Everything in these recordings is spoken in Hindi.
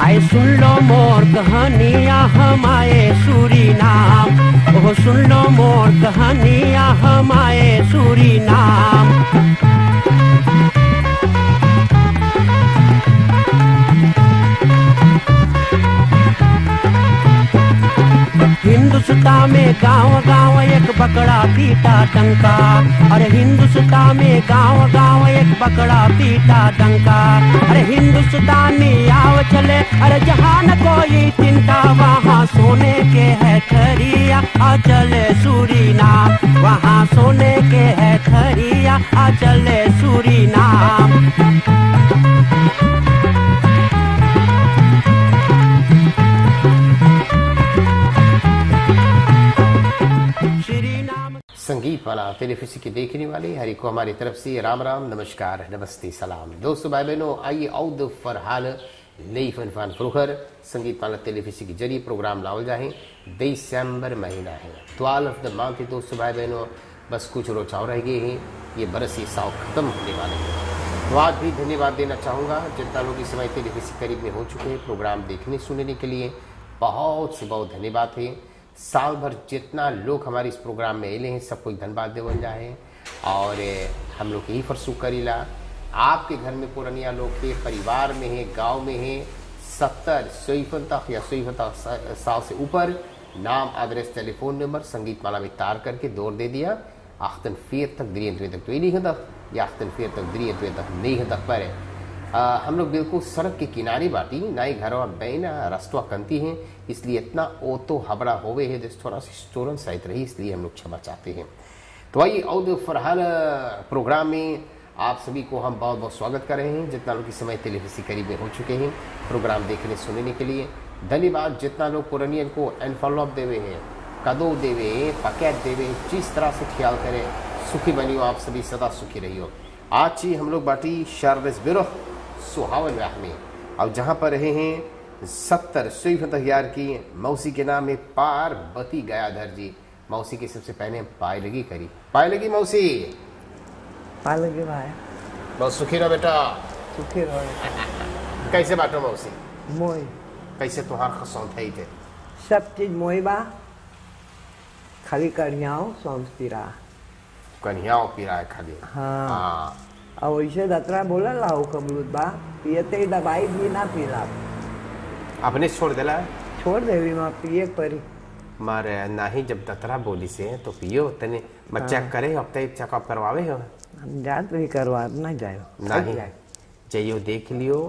आए सुन लो मोर कहानियाँ हम आए सूरीनाम, ओह सुन लो मोर कहानियाँ हम आए सूरीनाम। हिंदुस्तान में गांव गांव एक बकरा पीटा डंका, अरे हिंदुस्तान में गांव गांव एक बकरा पीटा डंका। अरे हिंदुस्तानी आओ चले, अरे जहाँ न कोई चिंता, वहाँ सोने के है खरिया आ चले सूरीनाम, वहाँ सोने के है खरिया आ चले सूरीनाम। संगीत वाला टेलीफिसी के देखने वाले हरि को हमारी तरफ से राम राम, नमस्कार, नमस्ते, सलाम। दोस्तों भाई बहनों, आइए औद फरहाल नई फनफान फ्रोखर संगीत वाला टेलीफिसी के जरिए प्रोग्राम लाओ जाए। दिसंबर महीना है, 12 ऑफ द मंथ। दोस्तों भाई बहनों, बस कुछ रोचाव रह गए हैं, ये बरस ये साल खत्म होने वाले हैं। तो आज भी धन्यवाद देना चाहूँगा जितना लोग इस समय टेलीफिसी करीब में हो चुके हैं प्रोग्राम देखने सुनने के लिए, बहुत से बहुत धन्यवाद है। साल भर जितना लोग हमारे इस प्रोग्राम में अले हैं सबको धन्यवाद देवल जाए। और हम लोग यही फरसू करीला, आपके घर में पुरानिया लोग के परिवार में है, गांव में है, 70 तक या 100 साल से ऊपर, नाम, एड्रेस, टेलीफोन नंबर संगीत माला में तार करके दौड़ दे दिया। 48 तक 43 तक तो नहीं है तक, या 48 तक 43 तक नहीं है तक पर हम लोग बिल्कुल सड़क के किनारे बाटी, ना ही घरवा बैना रस्तवा कंती हैं, इसलिए इतना ओतो हबड़ा होवे है जिस थोड़ा सी स्टोरन साइड रही, इसलिए हम लोग क्षमा चाहते हैं। तो आइए औद फरहाल प्रोग्राम में आप सभी को हम बहुत बहुत स्वागत कर रहे हैं। जितना लोग इस समय टेलीविज़न करीब में हो चुके हैं प्रोग्राम देखने सुनने के लिए धन्यवाद। जितना लोग पुरानियन को एनफॉलोप देवे हैं, कदो देवे, पैकेट देवे, जिस तरह से ख्याल करें, सुखी बनियो आप सभी, सदा सुखी रहियो। आज ही हम लोग बाटी शारस बिरो सुहावन राह में, और जहाँ पर रहे हैं 70 हजार की मौसी के नाम है पार्वती गयाधर जी। मौसी के सबसे पहले पाए लगी करी, पाए लगी मौसी, पाए लगी भाई, बहुत सुखी रहो बेटा, सुखी रहो। कैसे बाटो मौसी? मोई कैसे तुहार खसौत है थे? सब चीज मोई बा, खाली कढ़ियाओ सौंस पीरा, कन्हियाओ पीरा है खाली। हाँ। और वैसे दतरा बोला लाओ कबलूत बा, पियते दवाई भी ना पीला, अपने छोड़ देला, छोड़ देवी माँ पिए परी मारे नहीं। जब दतरा बोली से तो पियो तने बच्चा करे, अब तक चेकअप करवावे हो, हम जात भी करवा ना जायो नहीं जाइयो, देख लियो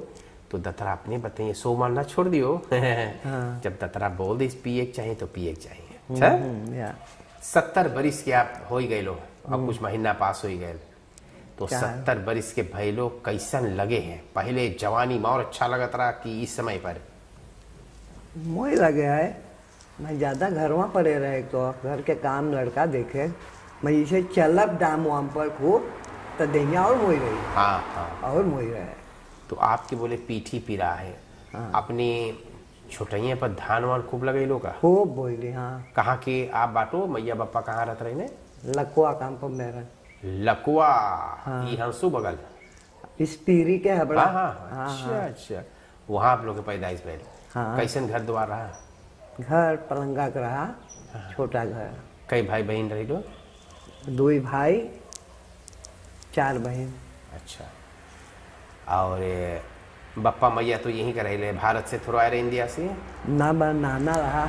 तो दतरा अपने बताइए, सो मान ना छोड़ दियो। हाँ। जब दतरा बोल दे पिए चाहिए तो पिए चाहिए। अच्छा, 70 बरिस के आप हो गए लो, अब कुछ महीना पास हो गए, तो 70 बरिस के भाई लोग कैसन लगे हैं? पहले जवानी में और अच्छा लगता रहा कि इस समय पर? मोई लगे है, मैं ज्यादा घरवा पड़े रहे तो घर के काम लड़का देखे, मैं इसे चलब दाम वाम पर खूब तो देंगे और मोई रही। हाँ हाँ, और मोई रहे। तो आपके बोले पीठी पीरा है। हाँ। अपने छोटैया पर धान वान खूब लगे लोग का? खूब बोली। हाँ। कहाँ के आप बाटो मैया बापा कहाँ रहते रहे ने? लकुआ काम पर मेरा। लकुआ। हाँ। ये हंसू बगल इस पीरी के हबड़ा। हाँ हाँ, अच्छा अच्छा, वहाँ आप लोग के पैदाइश भइल। हाँ। कैसन घर द्वार रहा? घर पलंगा का रहा। हाँ। छोटा घर। कई भाई बहन रही लो? 2 भाई 4 बहन। अच्छा, और बप्पा मैया तो यहीं का रहे, भारत से थोड़ा रहे, इंडिया से? ना नाना रहा,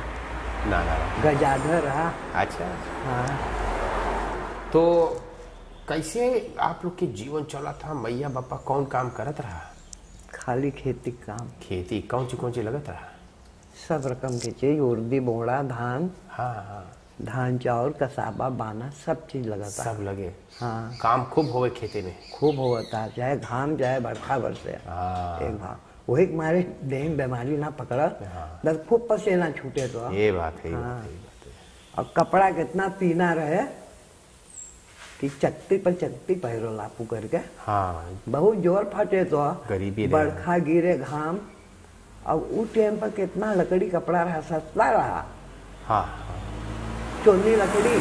नाना रहा, गजाधर रहा। अच्छा। हाँ। तो कैसे आप लोग के जीवन चला था? मैया बापा कौन काम करत रहा? खाली खेती काम। खेती कौन सी लगत रहा? सब रकम के चीज, उर्दी, बोड़ा, धान। हाँ हाँ, धान, चावल, कसाबा, बाना, सब चीज लगा था। सब लगे। हाँ। काम खूब होवे खेती में? खूब होता, चाहे घाम चाहे बरखा बरसे। हाँ। एक भाव वही मारे देह बीमारी ना पकड़ा। हाँ। बस खूब पसीना छूटे तो। ये बात है। हाँ। और कपड़ा कितना पीना रहे कि चक्ति पर चक्ति पहरो लापू करके। हाँ। बहुत जोर फटे तो गरीबी बरखा गिरे, घाम। अब उस टाइम पर कितना लकड़ी कपड़ा रहा, सस्ता रहा। हाँ। चोनी लकड़ी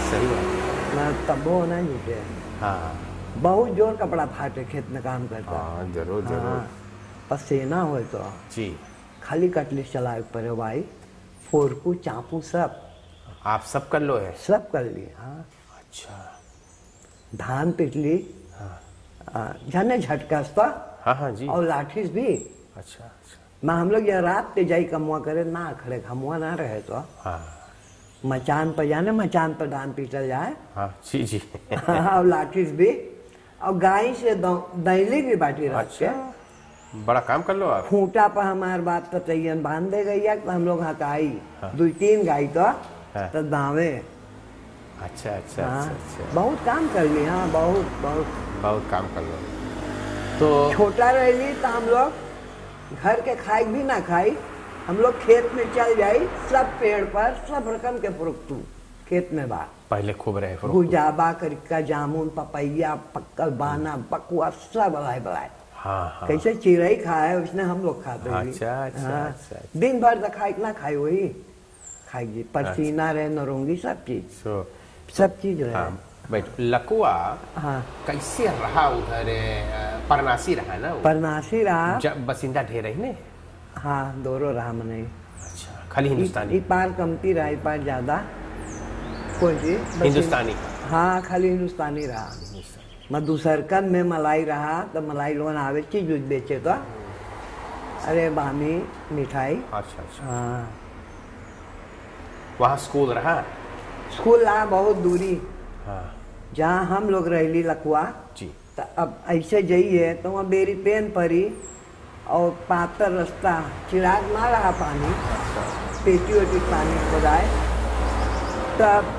सही बात ना तबो ना जुटे। हाँ। बहुत जोर कपड़ा फाटे, खेत में काम करता। हाँ जरूर जरूर। हाँ, पसीना हो तो जी। खाली कटलिस चलाए पड़े भाई, फोरकू चाकू सब आप सब कर लो है? सब कर लिए। हाँ, अच्छा। धान पिटली, जाने झटकास्ता, हाँ हाँ जी। और लाठीस भी। अच्छा अच्छा। मैं हम लोग यहाँ रात पे जाई कमुआ करे ना, खड़े खमुआ ना रहे तो हाँ मचान पर जाने, मचान पर धान पीटल जाए। हाँ जी जी। और लाठीस भी, और गाय से दैली भी बाटी रख के। बड़ा काम कर लो आप। खूंटा पर हमारे बाप तो तैयन बांध दे गई है, तो हम लोग हकाई। हाँ। 2-3 गाय तो हाँ। तो दावे। अच्छा अच्छा हाँ, अच्छा अच्छा। बहुत काम कर ली। हाँ, बहुत बहुत बहुत काम कर लो। तो छोटा रही तो हम लोग घर के खाई भी ना खाई, हम लोग खेत में चल जाई, सब पेड़ पर सब रकम के फ्रूक्तू खेत में बा। पहले खूब रहे फ्रूट। गुजाबा, करिका, जामुन, पपैया, पक्कल, बाना, बकुआ, सब बलाए बलाए। हाँ हाँ। कैसे चिड़ई खाए उसने हम लोग खाते भी। अच्छा अच्छा हाँ, अच्छा। दिन भर तो खाई ना खाई वही खाई, परसीना रहे, नौरंगी, सब चीज सो सब चीज रहे। हाँ बैठ। लकुआ हाँ, कैसे रहा उधर? परनासी रहा ना वो? परनासी रहा। जब बसिंदा ढेर रही ने? हाँ, दोनों रहा मने। अच्छा, खाली हिंदुस्तानी? ई पार कमती रहा, ई पार ज्यादा कोई चीज हिंदुस्तानी? हाँ, खाली हिंदुस्तानी रहा। मैं दूसरकन में मलाई रहा, तो मलाई लोन आवे चीज उज बेचे तो, अरे बामी, मिठाई। अच्छा अच्छा। हाँ, वहाँ स्कूल रहा? स्कूल रहा बहुत दूरी, हाँ जहाँ हम लोग रहली लकुआ। जी। तो अब ऐसे जाइए तो वहाँ बेरी पेन पड़ी, और पातर रास्ता, चिराग ना रहा पानी, पेटी वेटी पानी खोदाए। तब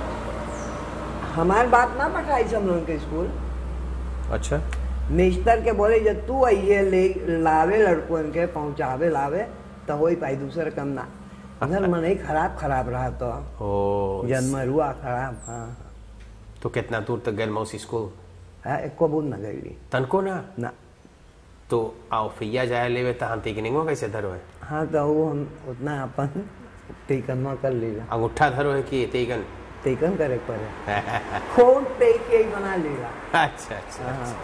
हमारे बाप ना पठाई हम लोग के स्कूल। अच्छा। मिस्टर के बोले जब तू आइए ले लावे लड़कों के पहुँचावे लावे तो हो ही पाई, दूसरे कम ना। उधर मन ही खराब रहा तो ओ जन्म हुआ खराब। हाँ, तो कितना दूर तक गए मौसी स्कूल? हाँ, एको बूंद न गई तनको ना? ना। तो आओ फिया जाए लेवे तो हम टिकनिंगो कैसे धरो है? हाँ, तो वो हम उतना अपन टीकनमा कर लीला। अंगूठा धरो है कि तेगन? टीकन करे पड़े, खून टेक के ही बना लीला। अच्छा अच्छा अच्छा।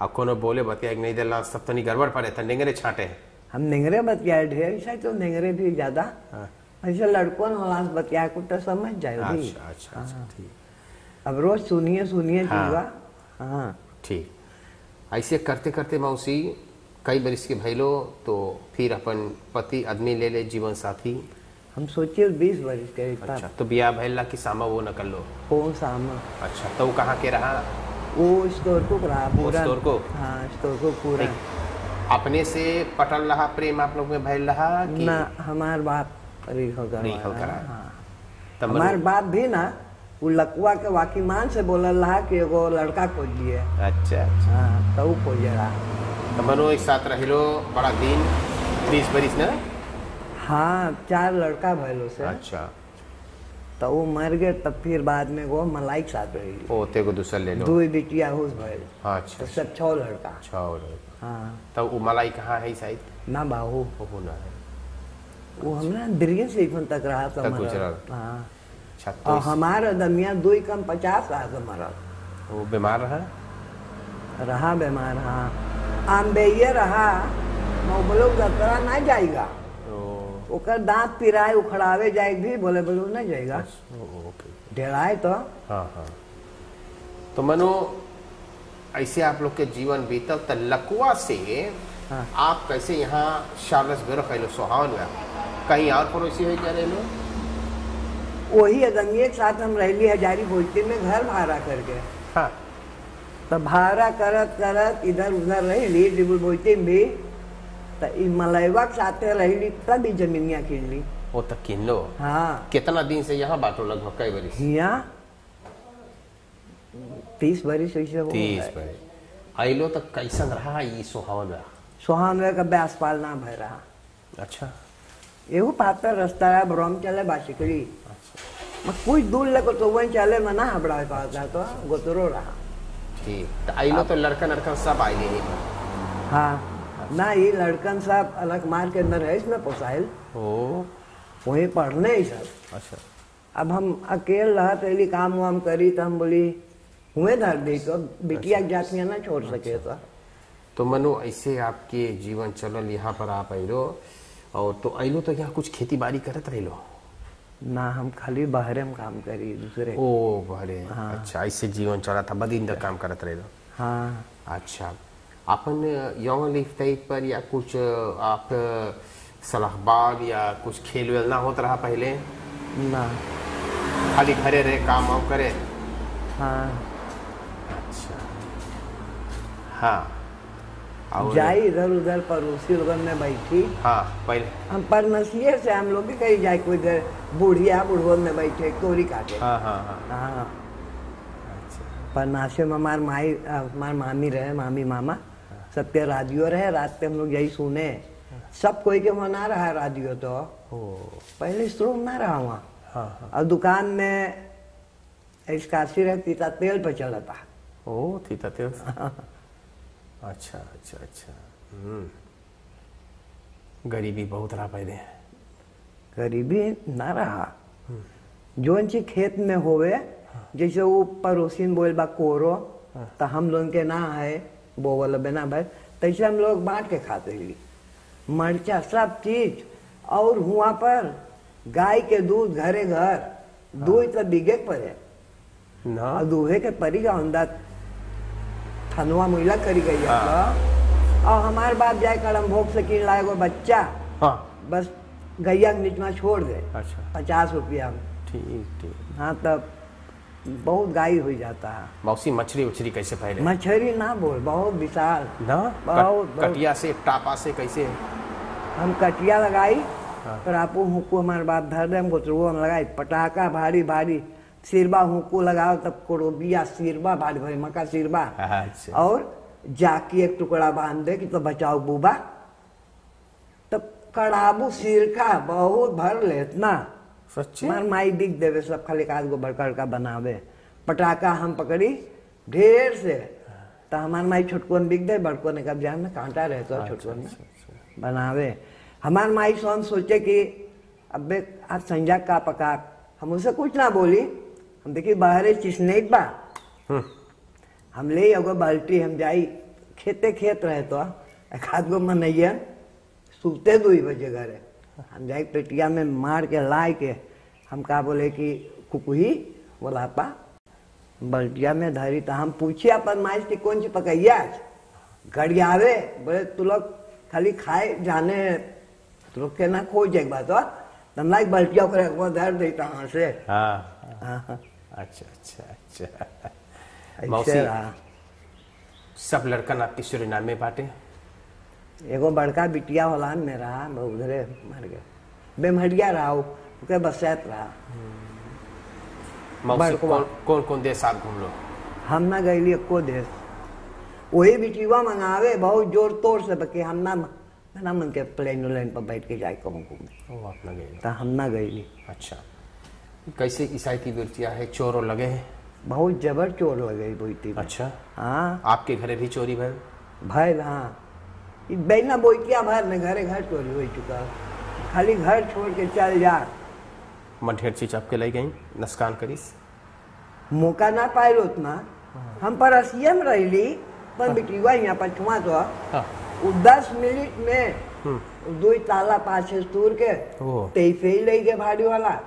अब कोनो बोले बतिया नहीं दिला सब तो नहीं गड़बड़ पड़े तो नेंगरे छाटे हैं। हम नेंगरे बतियाए ढेर से, तो नेंगरे भी ज्यादा। ऐसे लड़कों ने बतिया को तो समझ जाए। अच्छा अच्छा अच्छा ठीक। अब रोज सुनिए हाँ। चीज़ा। हाँ ठीक। ऐसे करते करते मौसी कई बरिस के भैलो, तो फिर अपन पति आदमी ले ले जीवन साथी? हम सोचिए 20 वर्ष के। अच्छा, तो बिया भैला की सामा वो न कर लो? कौन सा हम? अच्छा, तो वो कहाँ के रहा? वो स्टोर को रहा पूरा। स्टोर को? हाँ, स्टोर को पूरा। अपने से पटल रहा प्रेम आप लोग में भैल रहा कि? ना, हमार बाप रिखल करा। हाँ, हमार बाप भी ना वो लकुआ के वाकीमान से बोलल रहा कि एगो लड़का खोज दिए। अच्छा अच्छा। हाँ, तो वो खोज रहा। तो बनो एक साथ रहिलो बड़ा दिन, 30 बरिस ना? हाँ, 4 लड़का भैलो से। अच्छा। तो वो मर गए, तब फिर बाद में वो मलाई के साथ रही। ओ ते को दूसर ले लो? 2 बिटिया हुस भैल। अच्छा। तो सब 6 लड़का। 6। हाँ, तो वो मलाई कहाँ है शायद? ना बाहू, वो ना है। वो हमरा दीर्घ से तक रहा था तक गुजरल। हाँ, अच्छा। और तो हमारा दमिया 2 कम 50 रहा था मरल। वो बीमार रहा बीमार। हाँ, आम्बेये रहा, बोलो जतरा ना जाएगा, ओकर दांत पिराए उखड़ावे जाए भी बोले बोलो ना जाएगा। ढेराए तो। हाँ हाँ। तो मनो ऐसे आप लोग के जीवन बीतल, तो लकुआ से हाँ। आप कैसे यहाँ शार्लस बेरो कैलो सोहावन में कहीं और पड़ोसी हो जा रहे लो? वही अदमिये के साथ हम रहली हजारी भोजती में घर भाड़ा करके। हाँ। तो भाड़ा करत करत इधर उधर रहली डिबुल भोजती में भी। तो इ मलैवा के साथे रहली तब ही जमीनिया किन ली। वो तक किन लो? हाँ। कितना दिन से यहाँ बाटो? लगभग कई बरिस? यहाँ 30 बरिस ऐसे हो। 30 बरिस। आइलो तो कैसन रहा ये सोहावन में? सोहान में कभी आसपाल ना भय रहा। अच्छा। एगो पातर रास्ता है, ब्रह्म चले बासिकली। मैं कुछ दूर लेको तो वही चले मैं ना हबड़ा पाता तो गोतरो रहा। ठीक। तो आइलो तो लड़का सब आइले नहीं? हाँ ना, ये लड़कन सब अलग मार के अंदर है इसमें पोसाइल। ओ वही पढ़ने ही सब। अच्छा। अब हम अकेले रहा तो काम वाम करी तो हम बोली हुए धर दी तो बिटिया जातियां ना छोड़ सके तो मनु ऐसे आपके जीवन चलल यहाँ पर आप अलो और तो अलो तो यहाँ कुछ खेती बाड़ी करत रहो ना, हम खाली बाहरे में काम करी दूसरे। ओ बहरे। हाँ। अच्छा ऐसे जीवन चला था, बदी इंदर काम करत रहो। हाँ। अच्छा अपन यौन लिफ्ताई पर या कुछ आप सलाहबाग या कुछ खेल वेल ना होता रहा पहले ना, खाली घरे रहे काम वाम करे। हाँ। अच्छा हाँ और जाई इधर उधर पड़ोसी लोगन में बैठी। हाँ पहले हम पर नस्लियर से हम लोग भी कहीं जाए, कोई इधर बुढ़िया बुढ़वन में बैठे तोरी काटे। हाँ हाँ हाँ हाँ। अच्छा पर नाशे में हमार मामी रहे, मामी मामा सबके राडियो रहे, रात पे हम लोग यही सुने। सब कोई के वहाँ ना रहा राडियो तो पहले स्ट्रोंग ना रहा वहाँ। हाँ। और दुकान में इसकासी रहती था, तेल पे चला था। ओ थी तेल। अच्छा अच्छा अच्छा। गरीबी बहुत रहा पहले। गरीबी ना रहा, जोन चीज खेत में होवे, जैसे वो पड़ोसिन बोल बा कोरो तो हम लोग के ना है बोवल बिना भाई, तैसे हम लोग बांट के खाते ली मरचा सब चीज। और हुआ पर गाय के दूध घरे घर, दूध तो बिगे पड़े ना, और दूहे के परी का अंदर थनवा मुला करी गई। और हमारे बाप जाए कड़म भोग से किन लाए गो बच्चा। हाँ। बस गैया के नीचमा छोड़ दे। अच्छा 50 रुपया में। ठीक ठीक। हाँ तब बहुत गाय हो जाता है। मौसी मछली उछली कैसे पहले? मछली ना बोल, बहुत विशाल ना बहुत कटिया से टापा से कैसे? हम कटिया लगाई। पर आपू हुक्कू हमारे बाप धर दे, हमको तो लगाई पटाखा भारी भारी, सिरबा हुक्कू लगाओ तब कोड़ोबिया सिरबा भारी भारी मका सिरबा। अच्छा। और जाकी एक टुकड़ा बांध दे कि तो बचाओ बुबा, तब कड़ाबू सिरका बहुत भर ले इतना। सच्ची? मार माई दिख देवे सब, खाली काज गो बड़का बड़का बनावे। पटाखा हम पकड़ी ढेर से, तो हमार माई छोटकोन बिक दे, बड़को ने कब जान में कांटा रहता छोटकोन में बनावे। हमार माई सोन सोचे कि अबे आज संजा का पका, हम उसे कुछ ना बोली। हम देखी बाहर चिसने बा, हम ले एगो बाल्टी, हम जाई खेते खेत रहे तो एक आध गो मनैया सूते 2 बजे घरे, हम जाए पेटिया में मार के लाए के हम का बोले कि कुकुही बोला पा बल्टिया में धरी। तो हम पूछे अपन माई की कौन सी पकैया घड़ियावे, बोले तू लोग खाली खाए जाने, तू लोग के ना खोज एक बात। हम लाइक बल्टिया को धर देता हाँ से। हाँ। अच्छा अच्छा अच्छा। ऐसे रहा। सब लड़कन आपकी सुरीनाम में बांटे? एगो बड़का बिटिया होला मेरा उधरे मर गए, बेमहरिया रहा, उके बसैत रहा। मौसी कौन कौन देश आप घूम लो? हम ना गईली एको देश, वही बिटिया मंगावे बहुत जोर तोड़ से, बके हम ना मन के प्लेन उलेन पर बैठ के जाए कहूँ घूमने। ओ आप ना गए? तो हम ना गईली। अच्छा कैसे ईसाई की बिरतिया है, चोर लगे हैं? बहुत जबर चोर लगे बोईती। अच्छा हाँ आपके घरे भी चोरी भर? भैल हाँ, बैना बोईतिया भर में घरे घर चोरी हो चुका, खाली घर छोड़ के चल जा। मन ढेर चीज आपके ले गई नस्कान करीस? मौका ना पाए उतना, हम पर असिया में रही पर बिटिया यहाँ पर छुआ तो 10 मिनट में 2 ताला पाछे तूर के तेईफे ही ले गए भाड़ी वाला।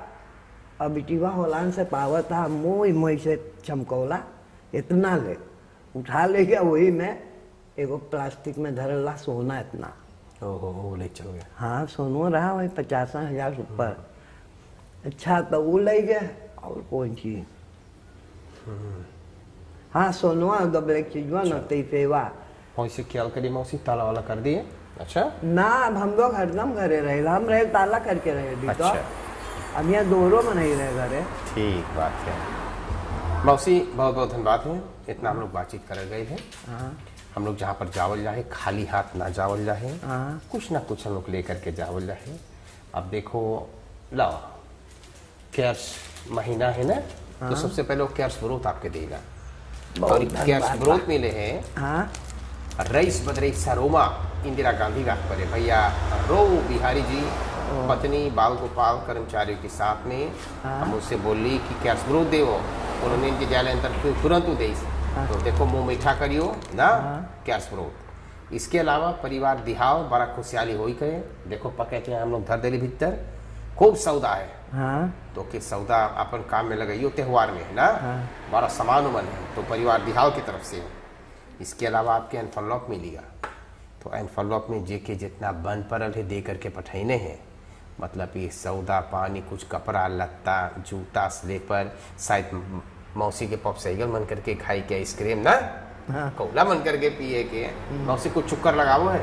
अब बिटिया होलान से पावा था, मोई से चमकौला इतना ले उठा ले गया, वही में एगो प्लास्टिक में धरला सोना इतना। ओहो ले चल गया। हाँ सोनो रहा वही 50,000 ऊपर। अच्छा तो वो ले गए और कौन चीज। हाँ सोनुआ दबले चीजवा न तेईफेवा। मौसी ख्याल करिए, मौसी ताला वाला कर दिए? अच्छा ना हम लोग हरदम घरे रहे, हम रहे ताला करके रहे दी। अच्छा। तो अब यहाँ दोनों में नहीं रहे घरे। ठीक बात है मौसी, बहुत बहुत धन्यवाद है, इतना हम लोग बातचीत कर गए थे। हम लोग जहाँ पर जावल जाए खाली हाथ ना जावल जाए, कुछ ना कुछ हम लोग लेकर के जावल जाए। अब देखो लाओ कैश महीना है ना, तो सबसे पहले वो कैश ब्रोथ आपके देगा। और कैश ब्रोथ मिले हैं रईस बदरई सरोमा इंदिरा गांधी घाट पर है भैया रो बिहारी जी पत्नी बाल गोपाल कर्मचारियों के साथ में। हम उससे बोली कि कैश ब्रोथ दे, उन्होंने इनके जाले अंतर तुरंत दे। तो देखो मुंह मीठा करियो ना क्या स्रोत। इसके अलावा परिवार दिहाव बड़ा खुशहाली हो गए। देखो पकेट हम लोग धर देली भीतर खूब सौदा है। हाँ तो के सौदा अपन काम में लगाइयो त्योहार में है ना। बड़ा सामान उमन है तो परिवार दिहाव की तरफ से। इसके अलावा आपके एनफलॉप मिलेगा। तो एनफलॉप में जेके जितना बन पड़ल है दे करके पठैने हैं। मतलब ये सौदा पानी कुछ कपड़ा लत्ता जूता स्लीपर शायद मौसी के पॉप साइकिल मन करके खाई के आइसक्रीम ना कोला मन करके पिए के मौसी कुछ चुक्कर लगावो है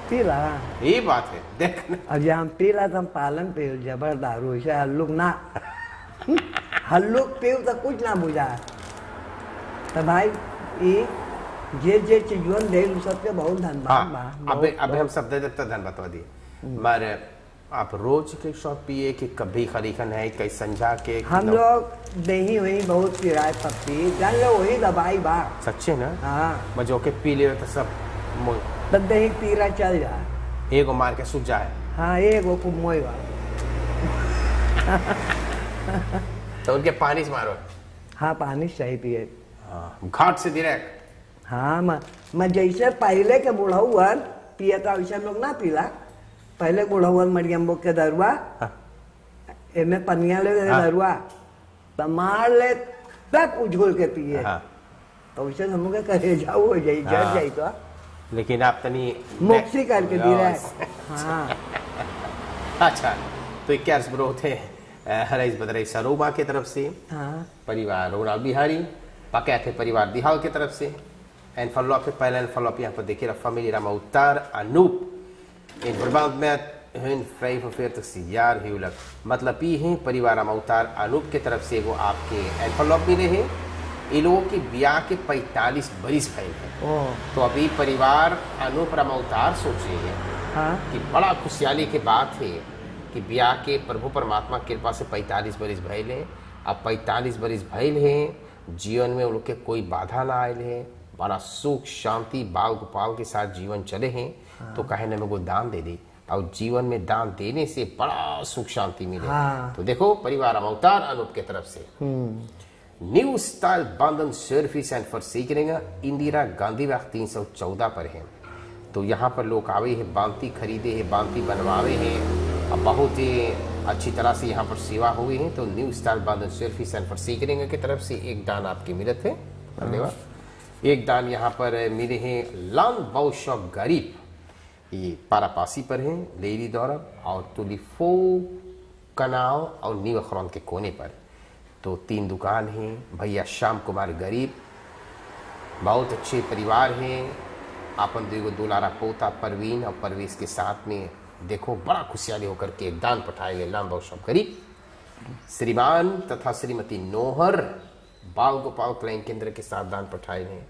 पीला। यही बात है देख। अब जब हम पीला तो हम पालन पे जबर दारू ऐसे हल्लुक ना हल्लुक पीव तो कुछ ना बुझा। तो भाई ये जे चीजों दे सबके बहुत धन्यवाद बा। अब हम सब दे देते धन बता दिए। मारे आप रोज के शॉप पिए कि कभी खरीखन है कई संझा के हम लोग दही वही बहुत किराए पत्ती जान लो वही दवाई बा। सच्चे ना। हाँ मजो के पी ले तो सब तब दही पीरा चल जाए। एगो मार के सूख जाए। हाँ एगो को मोई बा। तो उनके पानी से मारो। हाँ पानी सही पिए। हाँ घाट से डायरेक्ट। हाँ मैं जैसे पहले के बुढ़ावन पिए था वैसे हम लोग ना पीला। पहले बुढ़ावन मरियम्बो के दरुआ एमे पनिया ले दरुआ तो मार ले तक उझोल के पिए। तो वैसे हम लोग कहे जाओ हो जाई जड़ जाई तो। लेकिन आप तनी मोक्सी करके डायरेक्ट। हाँ अच्छा तो क्या ब्रो थे हराइस बदराई सरोमा की तरफ से। हाँ परिवार रोनाल बिहारी पका थे परिवार दिहाव की तरफ से। एनफलॉप पे पहला एनफलॉप यहाँ पर देखिए फैमिली रामा उत्तर Anoop in verband met hun 45 jaar huwelijk। मतलब ये है परिवार रामा उत्तर अनूप की तरफ से वो आपके एनफलॉप मिले हैं। इन लोगों की ब्याह के 45 बरिस भइल है। तो अभी परिवार अनूप रामा उत्तर सोच रही है कि बड़ा खुशहाली की बात है कि ब्याह के प्रभु परमात्मा की कृपा से 45 बरिस भइल है। अब 45 बरिस भइल है जीवन में उन लोग के कोई बाधा ना आयल है। बड़ा सुख शांति बाल गोपाल के साथ जीवन चले हैं। तो कहे न मेरे को दान दे दी और जीवन में दान देने से बड़ा सुख शांति मिले। तो देखो परिवार अवतार अनूप के तरफ से न्यू स्टाइल बंधन सर्विस एंड फॉरसेकिंग इंदिरा गांधी बाग 314 पर है। तो यहाँ पर लोग आवे है बांती खरीदे है बांती बनवावे है। अब बहुत ही अच्छी तरह से यहाँ पर सेवा हुई है। तो न्यू स्टाइल बंधन सर्विस एंड फॉरसेकिंग की तरफ से एक दान आपकी मिलत है। धन्यवाद। एक दान यहाँ पर मिले हैं लान बाउशॉप गरीब ये पारापासी पर है लेरी दौरब और तुलिफो कनाव और नीव खरौन के कोने पर। तो 3 दुकान हैं। भैया श्याम कुमार गरीब बहुत अच्छे परिवार हैं। आपन देखो दुलारा पोता परवीन और परवेश के साथ में देखो बड़ा खुशहाली होकर के दान पठाए गए लाम बाउशॉप गरीब। श्रीमान तथा श्रीमती नोहर बाल गोपाल क्लाइन केंद्र के साथ दान पठाए गए।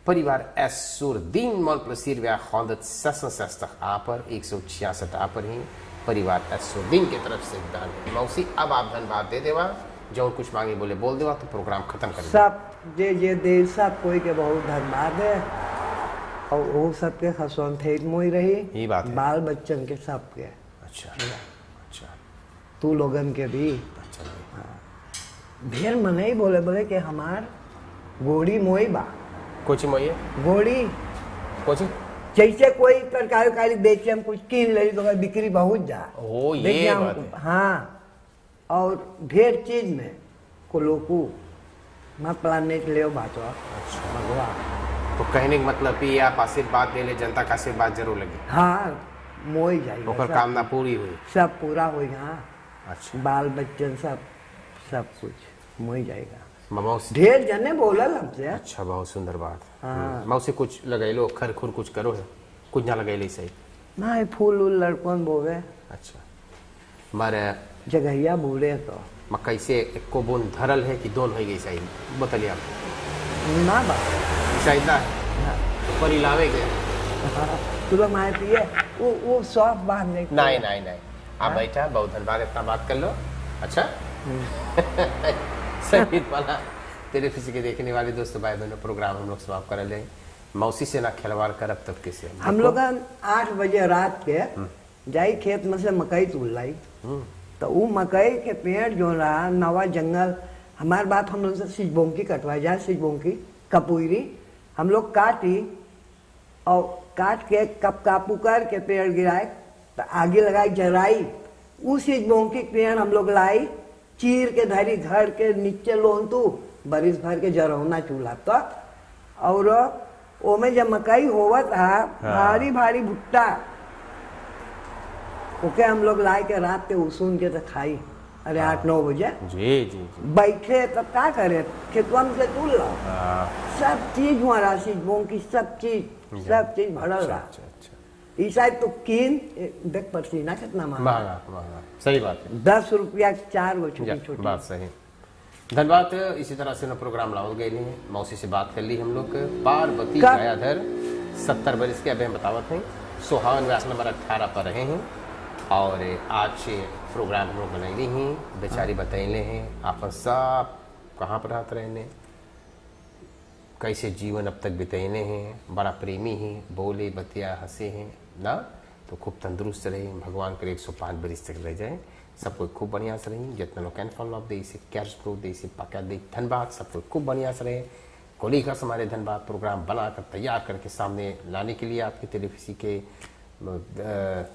परिवार एसुरदीन मल प्लसीर व्या खानदत 66 आ पर 166 आ पर ही परिवार एसुरदीन की तरफ से दान है। मौसी अब आप धन्यवाद दे देवा जो कुछ मांगे बोले बोल देवा तो प्रोग्राम खत्म कर सब जे दे सब कोई के बहुत धन्यवाद है। और वो सबके हसवन थे मोई रही यही बात है। बाल बच्चन के सबके। अच्छा अच्छा तू लोगन के भी अच्छा ढेर मन ही बोले बोले कि हमार गोड़ी मोई बा कुछ मोई गोड़ी कुछ जैसे कोई तरकारी बेचे हम कुछ कीन ले तो बिक्री बहुत जा ओ ये बात है। हाँ और ढेर चीज में को लोकू मत प्लाने के लिए बात अच्छा भगवान। तो कहने का मतलब ये आप आशीर्वाद दे ले जनता का आशीर्वाद जरूर लगे। हाँ मोई जाएगा ओकर कामना पूरी हुई सब पूरा हो हाँ। अच्छा बाल बच्चन सब कुछ मोई जाएगा। मौसी ढेर जने बोलल हमसे। अच्छा बहुत सुंदर बात। हाँ। मौसी कुछ लगैलो खर खुर कुछ करो है कुछ ना लगैले सही ना फूल उल लड़कन बोवे। अच्छा मारे जगहिया बूढ़े तो मकई से एको बोन धरल है कि दोन हो गई सही बताइए आप ना बा शायद ना तो पर लावे के तू लोग माए पिए वो सॉफ्ट बात नहीं नहीं आप बैठा बहुत धन्यवाद इतना बात कर लो। अच्छा संगीत वाला टेलीविजन के देखने वाले दोस्तों भाई बहनों प्रोग्राम हम लोग समाप्त कर ले। मौसी से ना खिलवाड़ करब तब कैसे हम लोग 8 बजे रात के जाई खेत में से मकई तोड़ लाई। तो वो मकई के पेड़ जो रहा नवा जंगल हमारी बात हम लोग से सिजबोंकी कटवाई जाए, सिजबोंकी कपूरी हम लोग काटी और काट के कप कापू करके पेड़ गिराए, तो आगे लगाई जराई, उस सिजबोंकी पेड़ हम लोग लाई, चीर के धरी घर के नीचे लोन तू बरिस भर के जरौना चूल्हा तक। और ओमे जब मकई होवा था भारी भारी भुट्टा, ओके हम लोग लाई के रात के उसून के तो खाई। अरे 8-9 बजे जी जी जी बैठे तब क्या करे, खेतवा में से तूल ला, सब चीज हमारा सिजबों की सब चीज भरल रहा। इस साइड तो कीन देख पसीना कितना महंगा, सही बात है। 10 रुपया 4 गो छोटी छोटी बात सही। धन्यवाद। इसी तरह से प्रोग्राम लाओ गए हैं, मौसी से बात कर ली हम लोग। पार्वती गायाधर 70 बरस के, अभी हम बतावत हैं सुहावन व्यास नंबर 18 पर रहे हैं। और आज प्रोग्राम हम लोग बनैली हैं, बेचारी बतैले हैं आपन सब कहाँ पर रहते रहने, कैसे जीवन अब तक बितैले हैं, बड़ा प्रेमी हैं, बोले बतिया हंसे हैं ना, तो खूब तंदुरुस्त रहे। भगवान करे 105 बरिस तक रह जाए, सब कोई खूब बढ़िया से रही। जितना लोग कैन फॉलो दे से कैश प्रो दे से पका दे, धन्यवाद। सब कोई खूब बढ़िया से रहे। कोलीघर्स हमारे धन्यवाद। प्रोग्राम बनाकर तैयार करके सामने लाने के लिए, आपके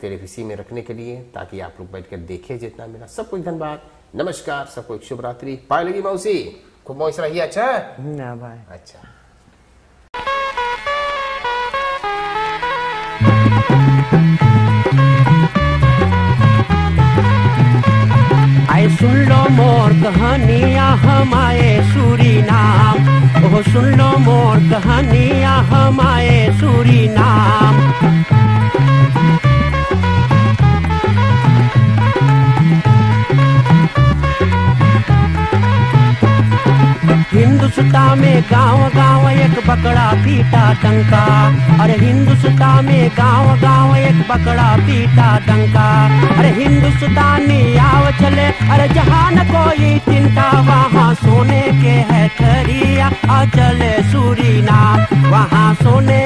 टेलीविज़न में रखने के लिए, ताकि आप लोग बैठ कर देखें जितना मेरा। सब कुछ धन्यवाद, नमस्कार, सबको एक शुभ रात्रि। पाए लगी मौसी, खूब मौज रही। अच्छा ना भाई, अच्छा। आए सुन लो मोर कहानियाँ हम आए सूरीनाम, ओह सुन लो मोर कहानियाँ हम आए सूरीनाम। हिंदुस्तान में गांव गांव एक बकरा पीटा डंका, अरे हिंदुस्तान में गांव गांव एक बकरा पीटा डंका। अरे हिंदुस्तानी आव चले, अरे जहां न कोई चिंता, वहाँ सोने के है ठरिया, आ चले सूरीनाम, वहाँ सोने